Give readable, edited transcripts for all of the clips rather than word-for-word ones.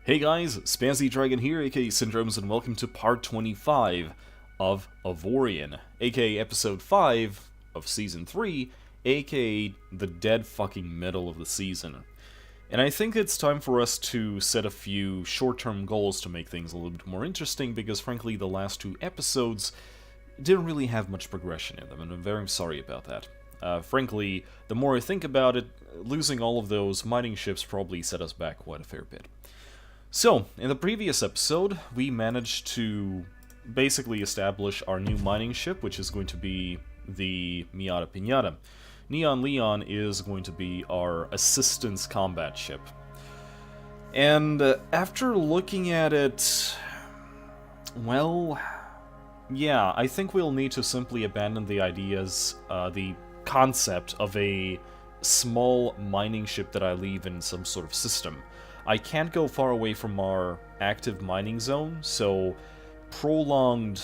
Hey guys, Spazzy Dragon here, aka Syndromes, and welcome to part 25 of Avorion, aka episode 5 of season 3, aka the dead fucking middle of the season. And I think it's time for us to set a few short-term goals to make things a little bit more interesting, because frankly the last two episodes didn't really have much progression in them, and I'm very sorry about that. Frankly, the more I think about it, losing all of those mining ships probably set us back quite a fair bit. So, in the previous episode, we managed to basically establish our new mining ship, which is going to be the Miata Pinata. Neon Leon is going to be our assistance combat ship. And after looking at it, well, yeah, I think we'll need to simply abandon the ideas, the concept of a small mining ship that I leave in some sort of system. I can't go far away from our active mining zone, so prolonged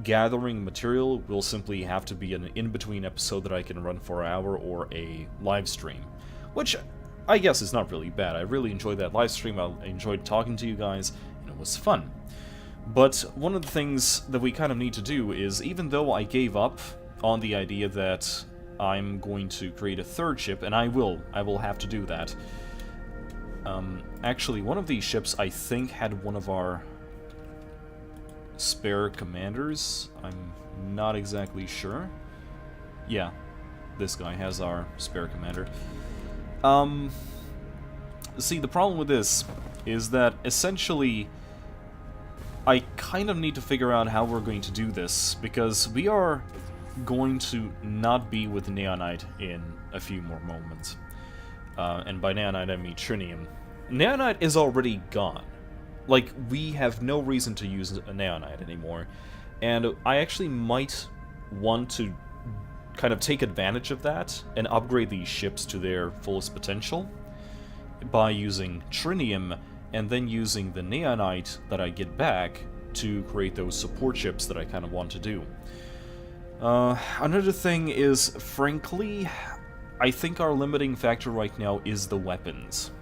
gathering material will simply have to be an in-between episode that I can run for an hour or a live stream. Which I guess is not really bad. I really enjoyed that live stream, I enjoyed talking to you guys, and it was fun. But one of the things that we kind of need to do is, even though I gave up on the idea that I'm going to create a third ship, and I will have to do that. Actually, one of these ships, I think, had one of our spare commanders. I'm not exactly sure. Yeah, this guy has our spare commander. See, the problem with this is that, essentially, I kind of need to figure out how we're going to do this, because we are going to not be with Neonite in a few more moments. And by Neonite I mean Trinium. Neonite is already gone. Like, we have no reason to use a Neonite anymore. And I actually might want to kind of take advantage of that and upgrade these ships to their fullest potential by using Trinium and then using the Neonite that I get back to create those support ships that I kind of want to do. Another thing is, frankly, I think our limiting factor right now is the weapons.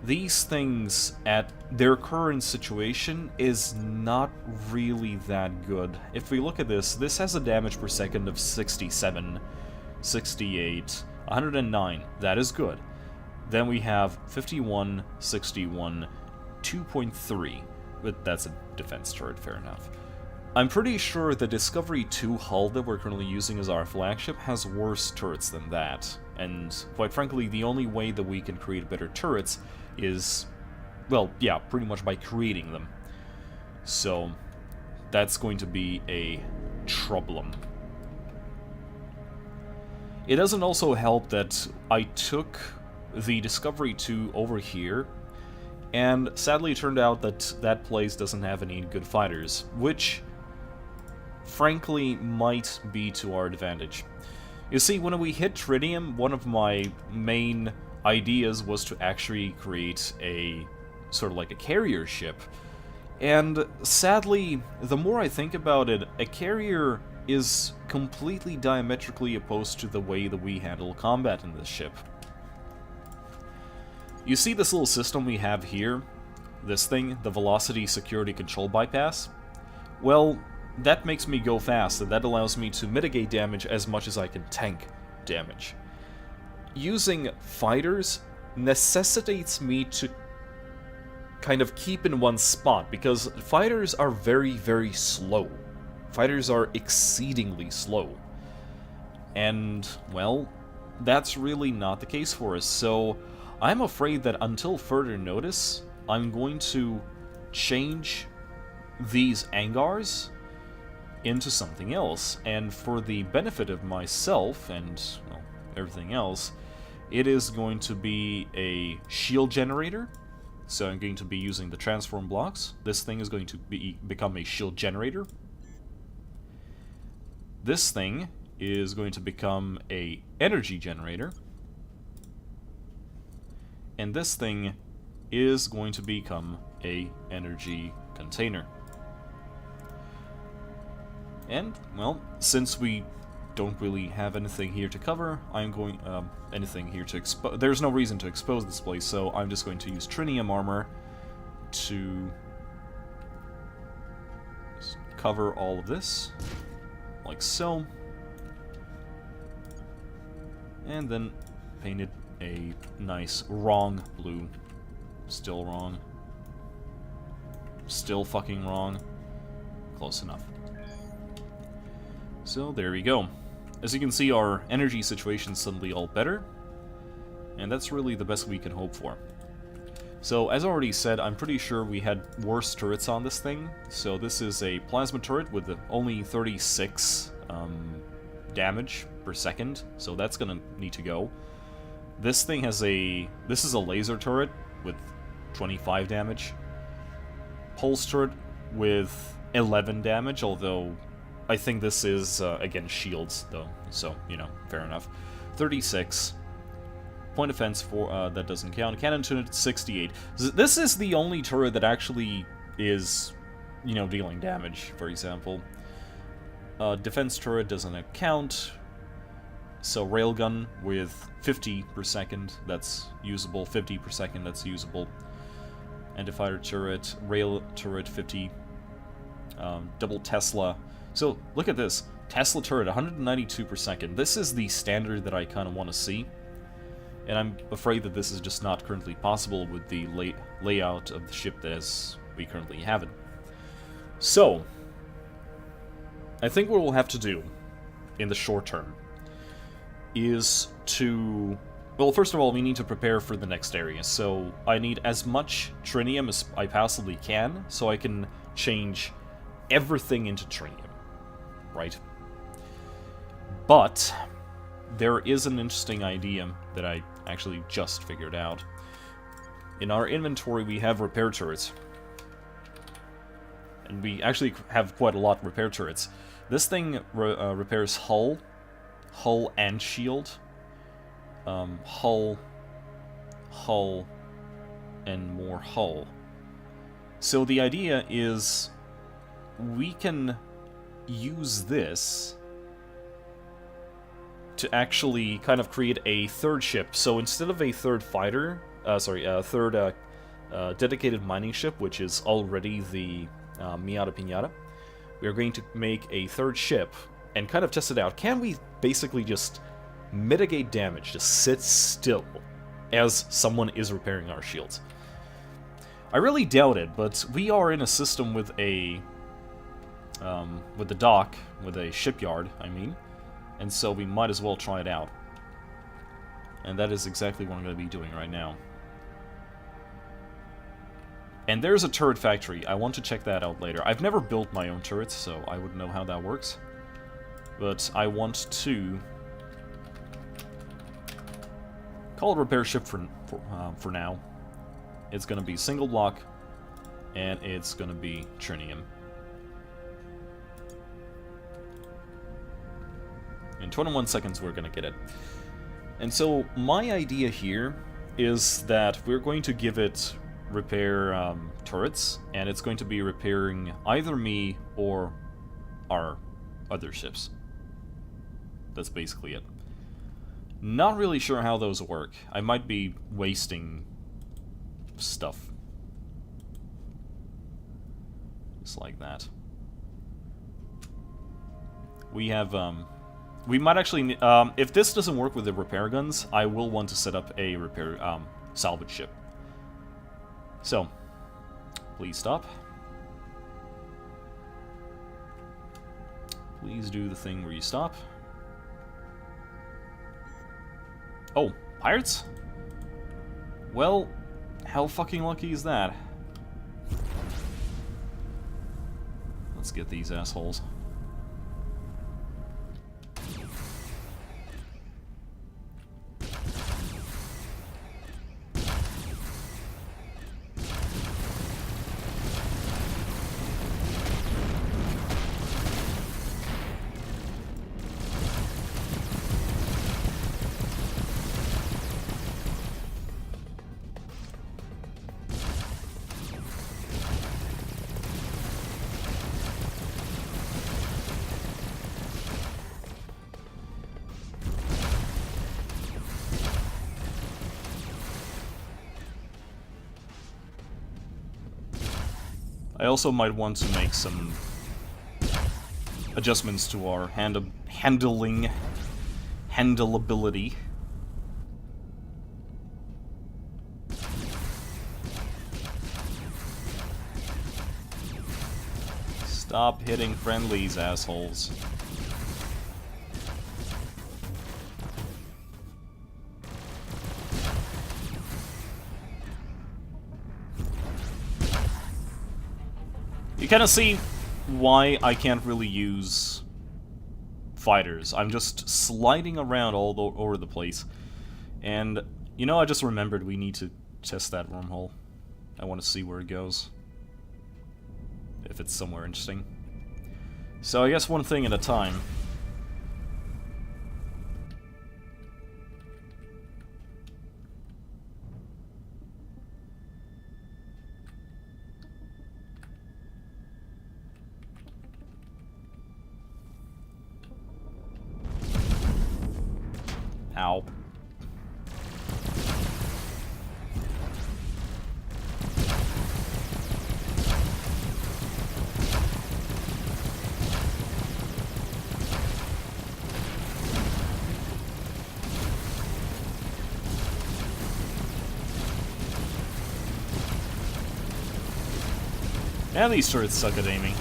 These things, at their current situation, is not really that good. If we look at this, this has a damage per second of 67, 68, 109. That is good. Then we have 51, 61, 2.3. But that's a defense turret, fair enough. I'm pretty sure the Discovery 2 hull that we're currently using as our flagship has worse turrets than that. And, quite frankly, the only way that we can create better turrets is, well, yeah, pretty much by creating them. So, that's going to be a problem. It doesn't also help that I took the Discovery 2 over here, and sadly it turned out that that place doesn't have any good fighters, which, frankly, might be to our advantage. You see, when we hit Trinium, one of my main ideas was to actually create a sort of like a carrier ship. And sadly, the more I think about it, a carrier is completely diametrically opposed to the way that we handle combat in this ship. You see this little system we have here? This thing, the Velocity Security Control Bypass? Well, that makes me go fast, and that allows me to mitigate damage as much as I can tank damage. Using fighters necessitates me to kind of keep in one spot, because fighters are very, very slow. Fighters are exceedingly slow. And, well, that's really not the case for us, so I'm afraid that until further notice, I'm going to change these Angars into something else, and for the benefit of myself and, well, everything else, it is going to be a shield generator. So I'm going to be using the transform blocks. This thing is going to become a shield generator. This thing is going to become a energy generator. And this thing is going to become a energy container. And, well, since we don't really have anything here to cover, I'm going, anything here to expose, there's no reason to expose this place, so I'm just going to use Trinium armor to cover all of this, like so, and then paint it a nice wrong blue. Still wrong. Still fucking wrong. Close enough. So there we go. As you can see, our energy situation's suddenly all better, and that's really the best we can hope for. So, as already said, I'm pretty sure we had worse turrets on this thing. So this is a plasma turret with only 36 damage per second, so that's gonna need to go. This thing has this is a laser turret with 25 damage. Pulse turret with 11 damage, although I think this is, again, shields, though, so, you know, fair enough. 36. Point defense, for that doesn't count. Cannon turret, 68. This is the only turret that actually is, you know, dealing damage, for example. Defense turret doesn't count. So railgun with 50 per second, that's usable. 50 per second, that's usable. Anti-fighter turret, rail turret, 50. Double Tesla. So, look at this. Tesla turret, 192 per second. This is the standard that I kind of want to see. And I'm afraid that this is just not currently possible with the layout of the ship as we currently have it. So, I think what we'll have to do in the short term is to... Well, first of all, we need to prepare for the next area. So, I need as much trinium as I possibly can, so I can change everything into trinium. Right? But there is an interesting idea that I actually just figured out. In our inventory, we have repair turrets. And we actually have quite a lot of repair turrets. This thing repairs hull and shield. Hull, and more hull. So the idea is we can use this to actually kind of create a third ship. So instead of a third fighter, third dedicated mining ship, which is already the Miata Pinata, we are going to make a third ship and kind of test it out. Can we basically just mitigate damage, just sit still as someone is repairing our shields? I really doubt it, but we are in a system with a with the dock, with a shipyard, I mean, and so we might as well try it out. And that is exactly what I'm going to be doing right now. And there's a turret factory. I want to check that out later. I've never built my own turrets, so I wouldn't know how that works. But I want to call it repair ship for now. It's going to be single block, and it's going to be trinium. In 21 seconds, we're going to get it. And so, my idea here is that we're going to give it repair turrets, and it's going to be repairing either me or our other ships. That's basically it. Not really sure how those work. I might be wasting stuff. Just like that. We have, we might actually, if this doesn't work with the repair guns, I will want to set up a repair, salvage ship. So, please stop. Please do the thing where you stop. Oh, pirates? Well, how fucking lucky is that? Let's get these assholes. I also might want to make some adjustments to our handleability. Stop hitting friendlies, assholes. You kind of see why I can't really use fighters. I'm just sliding around all over the place. And, you know, I just remembered we need to test that wormhole. I want to see where it goes. If it's somewhere interesting. So I guess one thing at a time. Ow. Yeah, these turrets suck at aiming.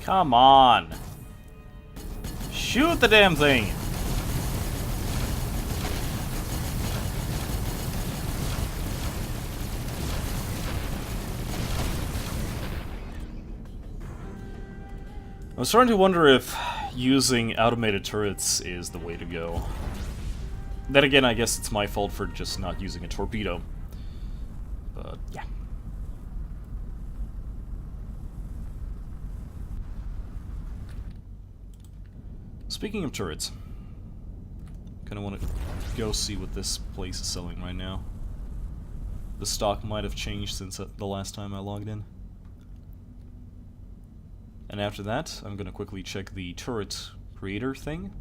Come on! Shoot the damn thing! I was starting to wonder if using automated turrets is the way to go. Then again, I guess it's my fault for just not using a torpedo. But, yeah. Speaking of turrets, kind of want to go see what this place is selling right now. The stock might have changed since the last time I logged in. And after that, I'm going to quickly check the turret creator thing.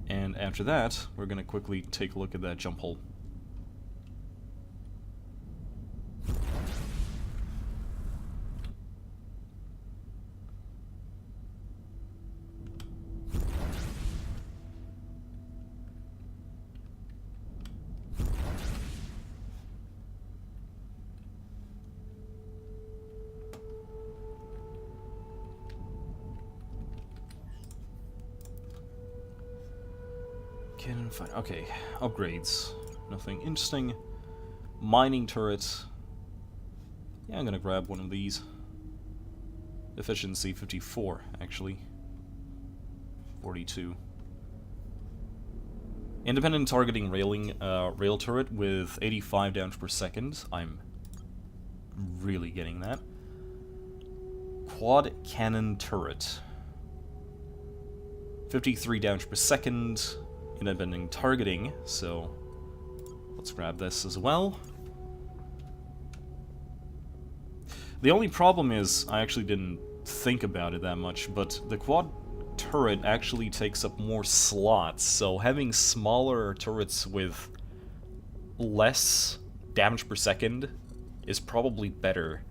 And after that, we're going to quickly take a look at that jump hole. Cannon fire. Okay, upgrades. Nothing interesting. Mining turret. Yeah, I'm gonna grab one of these. Efficiency 54, actually. 42. Independent targeting rail turret with 85 damage per second. I'm really getting that. Quad cannon turret. 53 damage per second. Independent targeting, so let's grab this as well. The only problem is, I actually didn't think about it that much, but the quad turret actually takes up more slots, so having smaller turrets with less damage per second is probably better.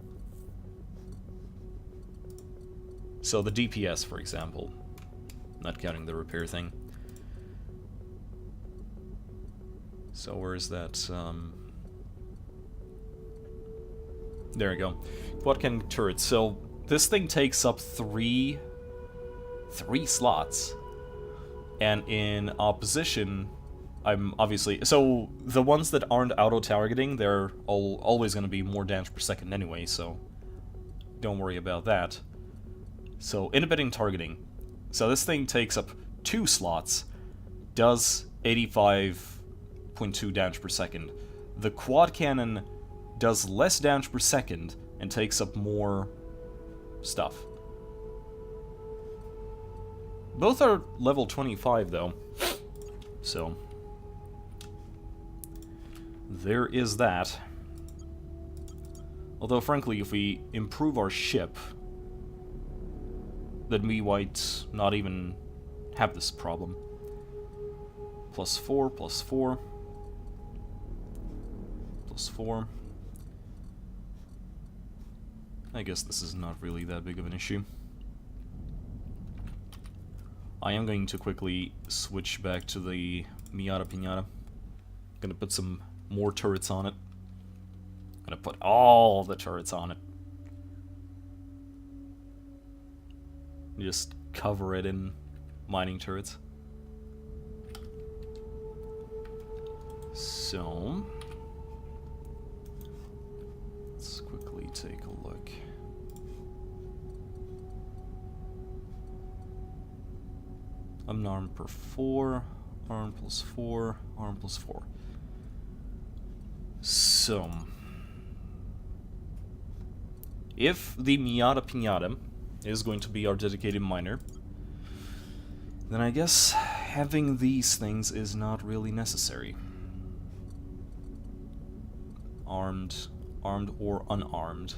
So the DPS, for example, not counting the repair thing. So where is that? There we go. Quad cannon turret. So this thing takes up three slots, and in opposition, I'm obviously so the ones that aren't auto targeting, they're always going to be more damage per second anyway. So don't worry about that. So independent targeting. So this thing takes up 2 slots, does 85.2 damage per second. the quad cannon does less damage per second and takes up more stuff. Both are level 25 though, so there is that. Although frankly, if we improve our ship, then we might not even have this problem. +4, +4, +4. I guess this is not really that big of an issue. I am going to quickly switch back to the Miata Pinata. Gonna put some more turrets on it. Gonna put all the turrets on it. Just cover it in mining turrets. So, let's quickly take a look. Unarmed per 4, armed +4, armed +4. So, if the Miata Pinata is going to be our dedicated miner, then I guess having these things is not really necessary. Armed or unarmed.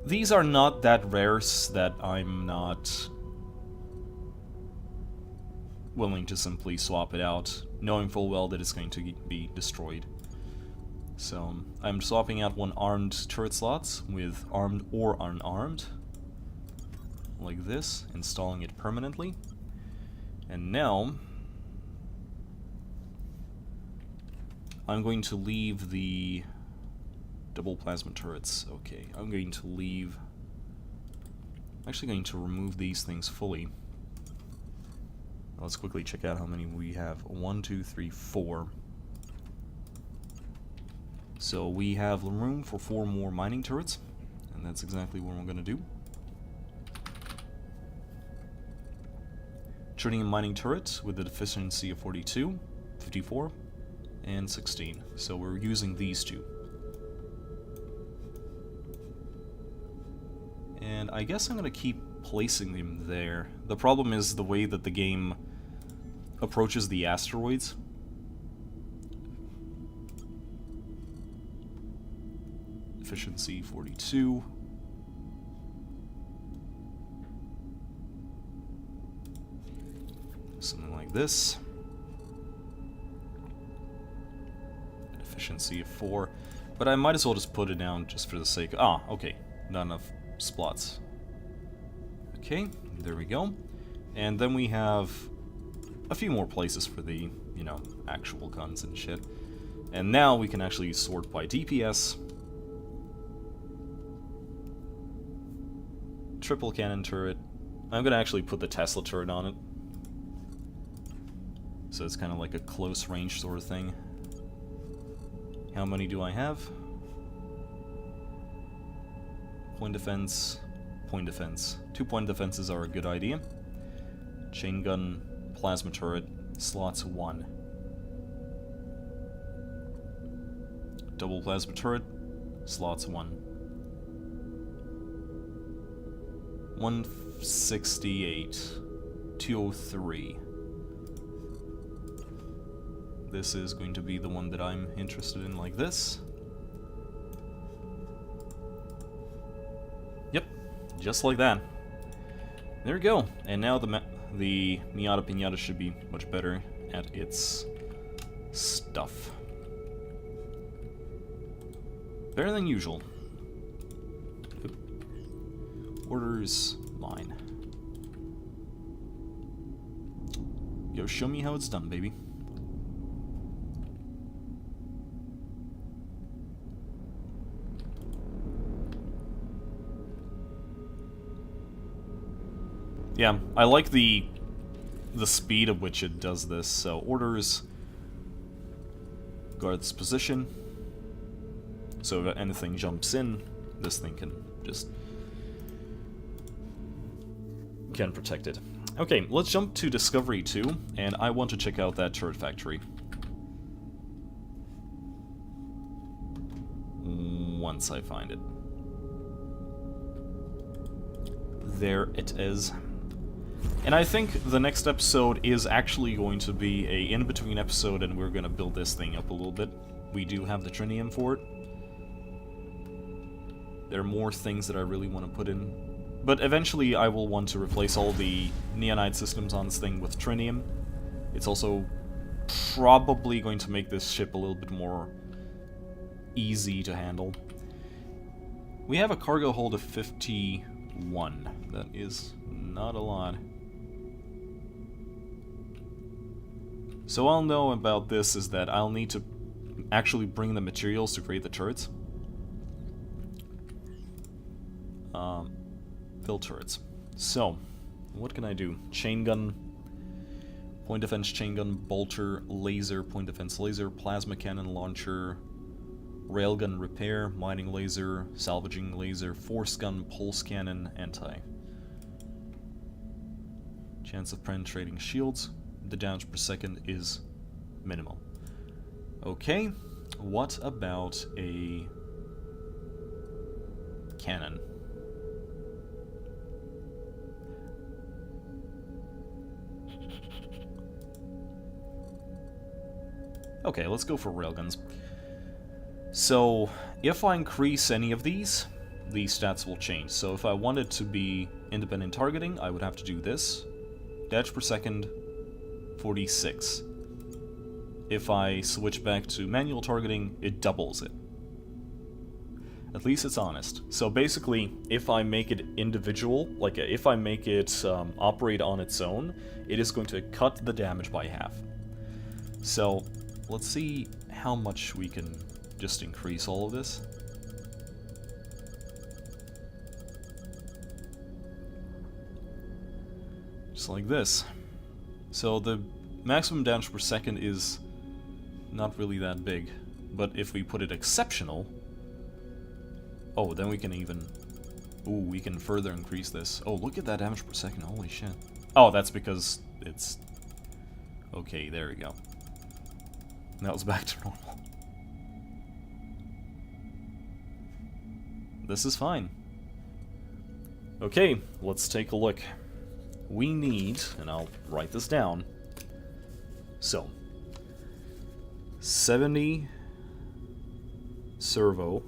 These are not that rare that I'm not willing to simply swap it out, knowing full well that it's going to be destroyed. So I'm swapping out one armed turret slots with armed or unarmed, like this, installing it permanently. And now I'm going to leave the double plasma turrets. Okay, I'm going to leave... I'm actually going to remove these things fully. Let's quickly check out how many we have. 1, 2, 3, 4. So we have room for 4 more mining turrets, and that's exactly what we're going to do. Turning a mining turret with a efficiency of 42, 54, and 16. So we're using these two. And I guess I'm going to keep placing them there. The problem is the way that the game approaches the asteroids. Efficiency 42. Something like this. Efficiency of 4. But I might as well just put it down just for the sake of... Ah, okay. Not enough splots. Okay, there we go. And then we have a few more places for the, you know, actual guns and shit. And now we can actually sort by DPS. Triple cannon turret. I'm gonna actually put the Tesla turret on it. So it's kind of like a close range sort of thing. How many do I have? Point defense, point defense. 2-point defenses are a good idea. Chain gun, plasma turret, slots 1. Double plasma turret, slots 1. 168, 203. This is going to be the one that I'm interested in, like this. Yep, just like that. There we go. And now the Miata Pinata should be much better at its stuff. Better than usual. Orders line. Yo, show me how it's done, baby. Yeah, I like the speed at which it does this. So orders, guard this position. So if anything jumps in, this thing can just can protect it. Okay, let's jump to Discovery 2, and I want to check out that turret factory. Once I find it. There it is. And I think the next episode is actually going to be a in-between episode, and we're going to build this thing up a little bit. We do have the trinium for it. There are more things that I really want to put in. But eventually I will want to replace all the neonite systems on this thing with trinium. It's also probably going to make this ship a little bit more easy to handle. We have a cargo hold of 51. That is not a lot. So all I'll know about this is that I'll need to actually bring the materials to create the turrets. Build turrets. So, what can I do? Chain gun, point defense chain gun, bolter, laser, point defense laser, plasma cannon launcher, railgun repair, mining laser, salvaging laser, force gun, pulse cannon, anti. Chance of penetrating shields. The damage per second is minimal. Okay, what about a cannon? Okay, let's go for railguns. So, if I increase any of these stats will change. So if I wanted to be independent targeting, I would have to do this. Damage per second, 46. If I switch back to manual targeting, it doubles it. At least it's honest. So basically, if I make it individual, like if I make it operate on its own, it is going to cut the damage by half. So let's see how much we can just increase all of this. Just like this. So the maximum damage per second is not really that big, but if we put it exceptional, oh, then we can even, we can further increase this. Oh, look at that damage per second, holy shit. Oh, that's because it's, okay, there we go. That was back to normal. This is fine. Okay, let's take a look. We need, and I'll write this down, so 70 servo,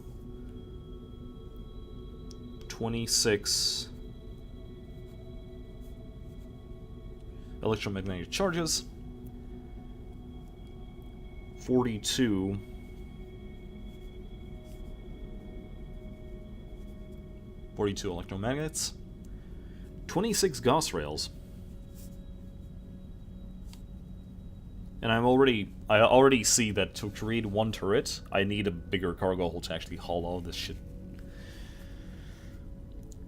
26 electromagnetic charges, 42 electromagnets, 26 Gauss rails, and I already see that to create one turret, I need a bigger cargo hold to actually haul all this shit.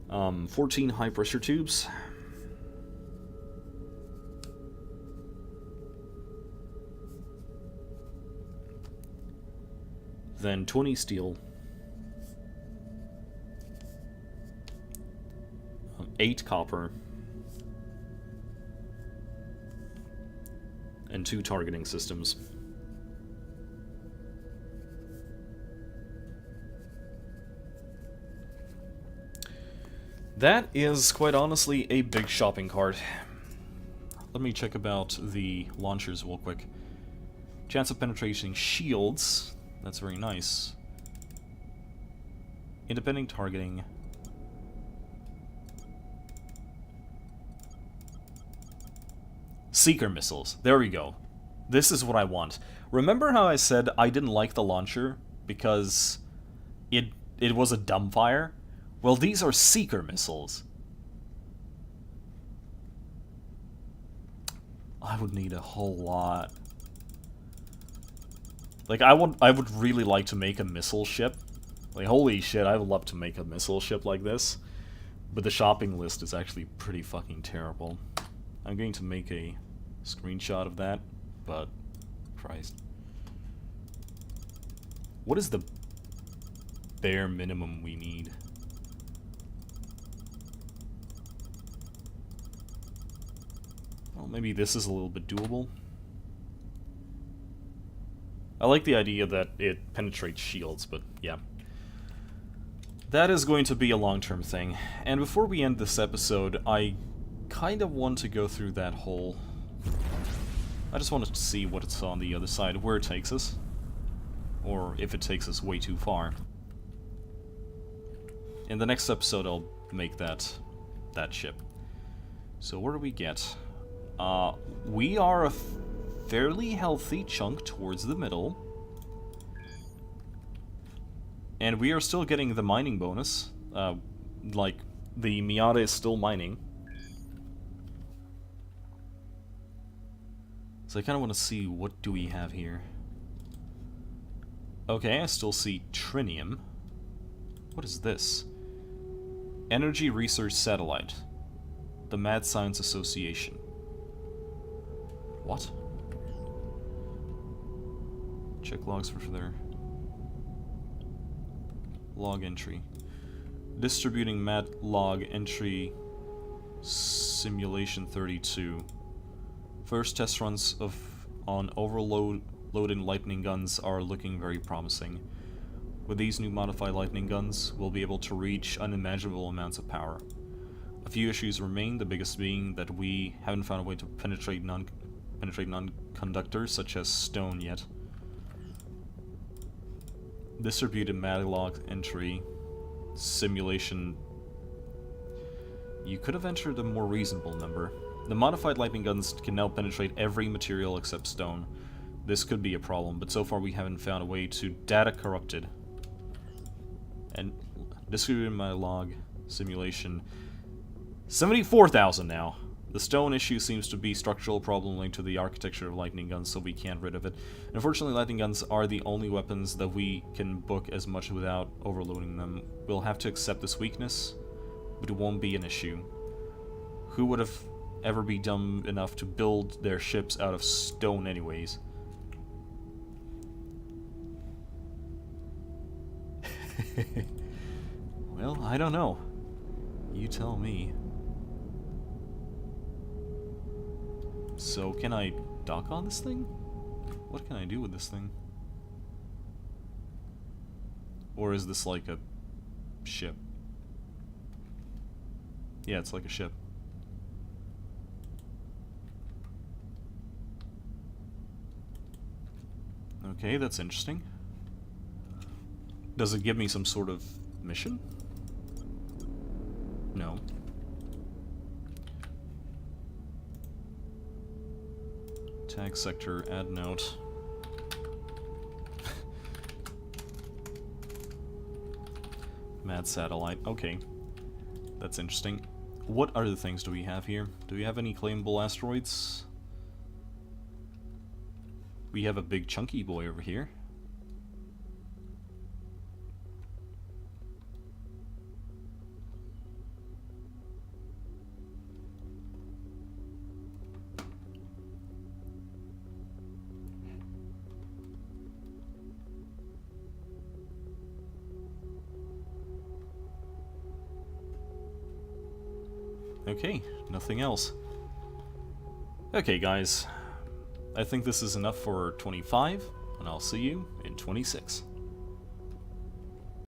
14 high pressure tubes. Then 20 steel. 8 copper. And 2 targeting systems. That is, quite honestly, a big shopping cart. Let me check about the launchers real quick. Chance of penetrating shields. That's very nice. Independent targeting. Seeker missiles. There we go. This is what I want. Remember how I said I didn't like the launcher because it was a dumbfire? Well, these are Seeker missiles. I would need a whole lot. Like, I would really like to make a missile ship. Like, holy shit, I would love to make a missile ship like this. But the shopping list is actually pretty fucking terrible. I'm going to make a screenshot of that, but Christ. What is the bare minimum we need? Well, maybe this is a little bit doable. I like the idea that it penetrates shields, but yeah. That is going to be a long-term thing. And before we end this episode, I kind of want to go through that hole. I just wanted to see what it's on the other side, where it takes us. Or if it takes us way too far. In the next episode, I'll make that ship. So what do we get? We are a fairly healthy chunk towards the middle. And we are still getting the mining bonus. Like, the Miata is still mining. So I kind of want to see, what do we have here? Okay, I still see trinium. What is this? Energy Research Satellite. The Mad Science Association. What? Check logs for their log entry. Distributing Mad log entry simulation 32. First test runs on overloaded lightning guns are looking very promising. With these new modified lightning guns, we'll be able to reach unimaginable amounts of power. A few issues remain, the biggest being that we haven't found a way to penetrate non-conductors such as stone yet. Distributed Madlog entry simulation. You could have entered a more reasonable number. The modified lightning guns can now penetrate every material except stone. This could be a problem, but so far we haven't found a way to data corrupted. And distributed Madlog simulation. 74,000 now. The stone issue seems to be structural problem linked to the architecture of lightning guns, so we can't rid of it. Unfortunately, lightning guns are the only weapons that we can book as much without overloading them. We'll have to accept this weakness, but it won't be an issue. Who would have ever be dumb enough to build their ships out of stone anyways? Well, I don't know. You tell me. So, can I dock on this thing? What can I do with this thing? Or is this like a ship? Yeah, it's like a ship. Okay, that's interesting. Does it give me some sort of mission? No. Tag sector, add note. Mad satellite, okay. That's interesting. What other things do we have here? Do we have any claimable asteroids? We have a big chunky boy over here. Okay, nothing else. Okay, guys. I think this is enough for 25, and I'll see you in 26.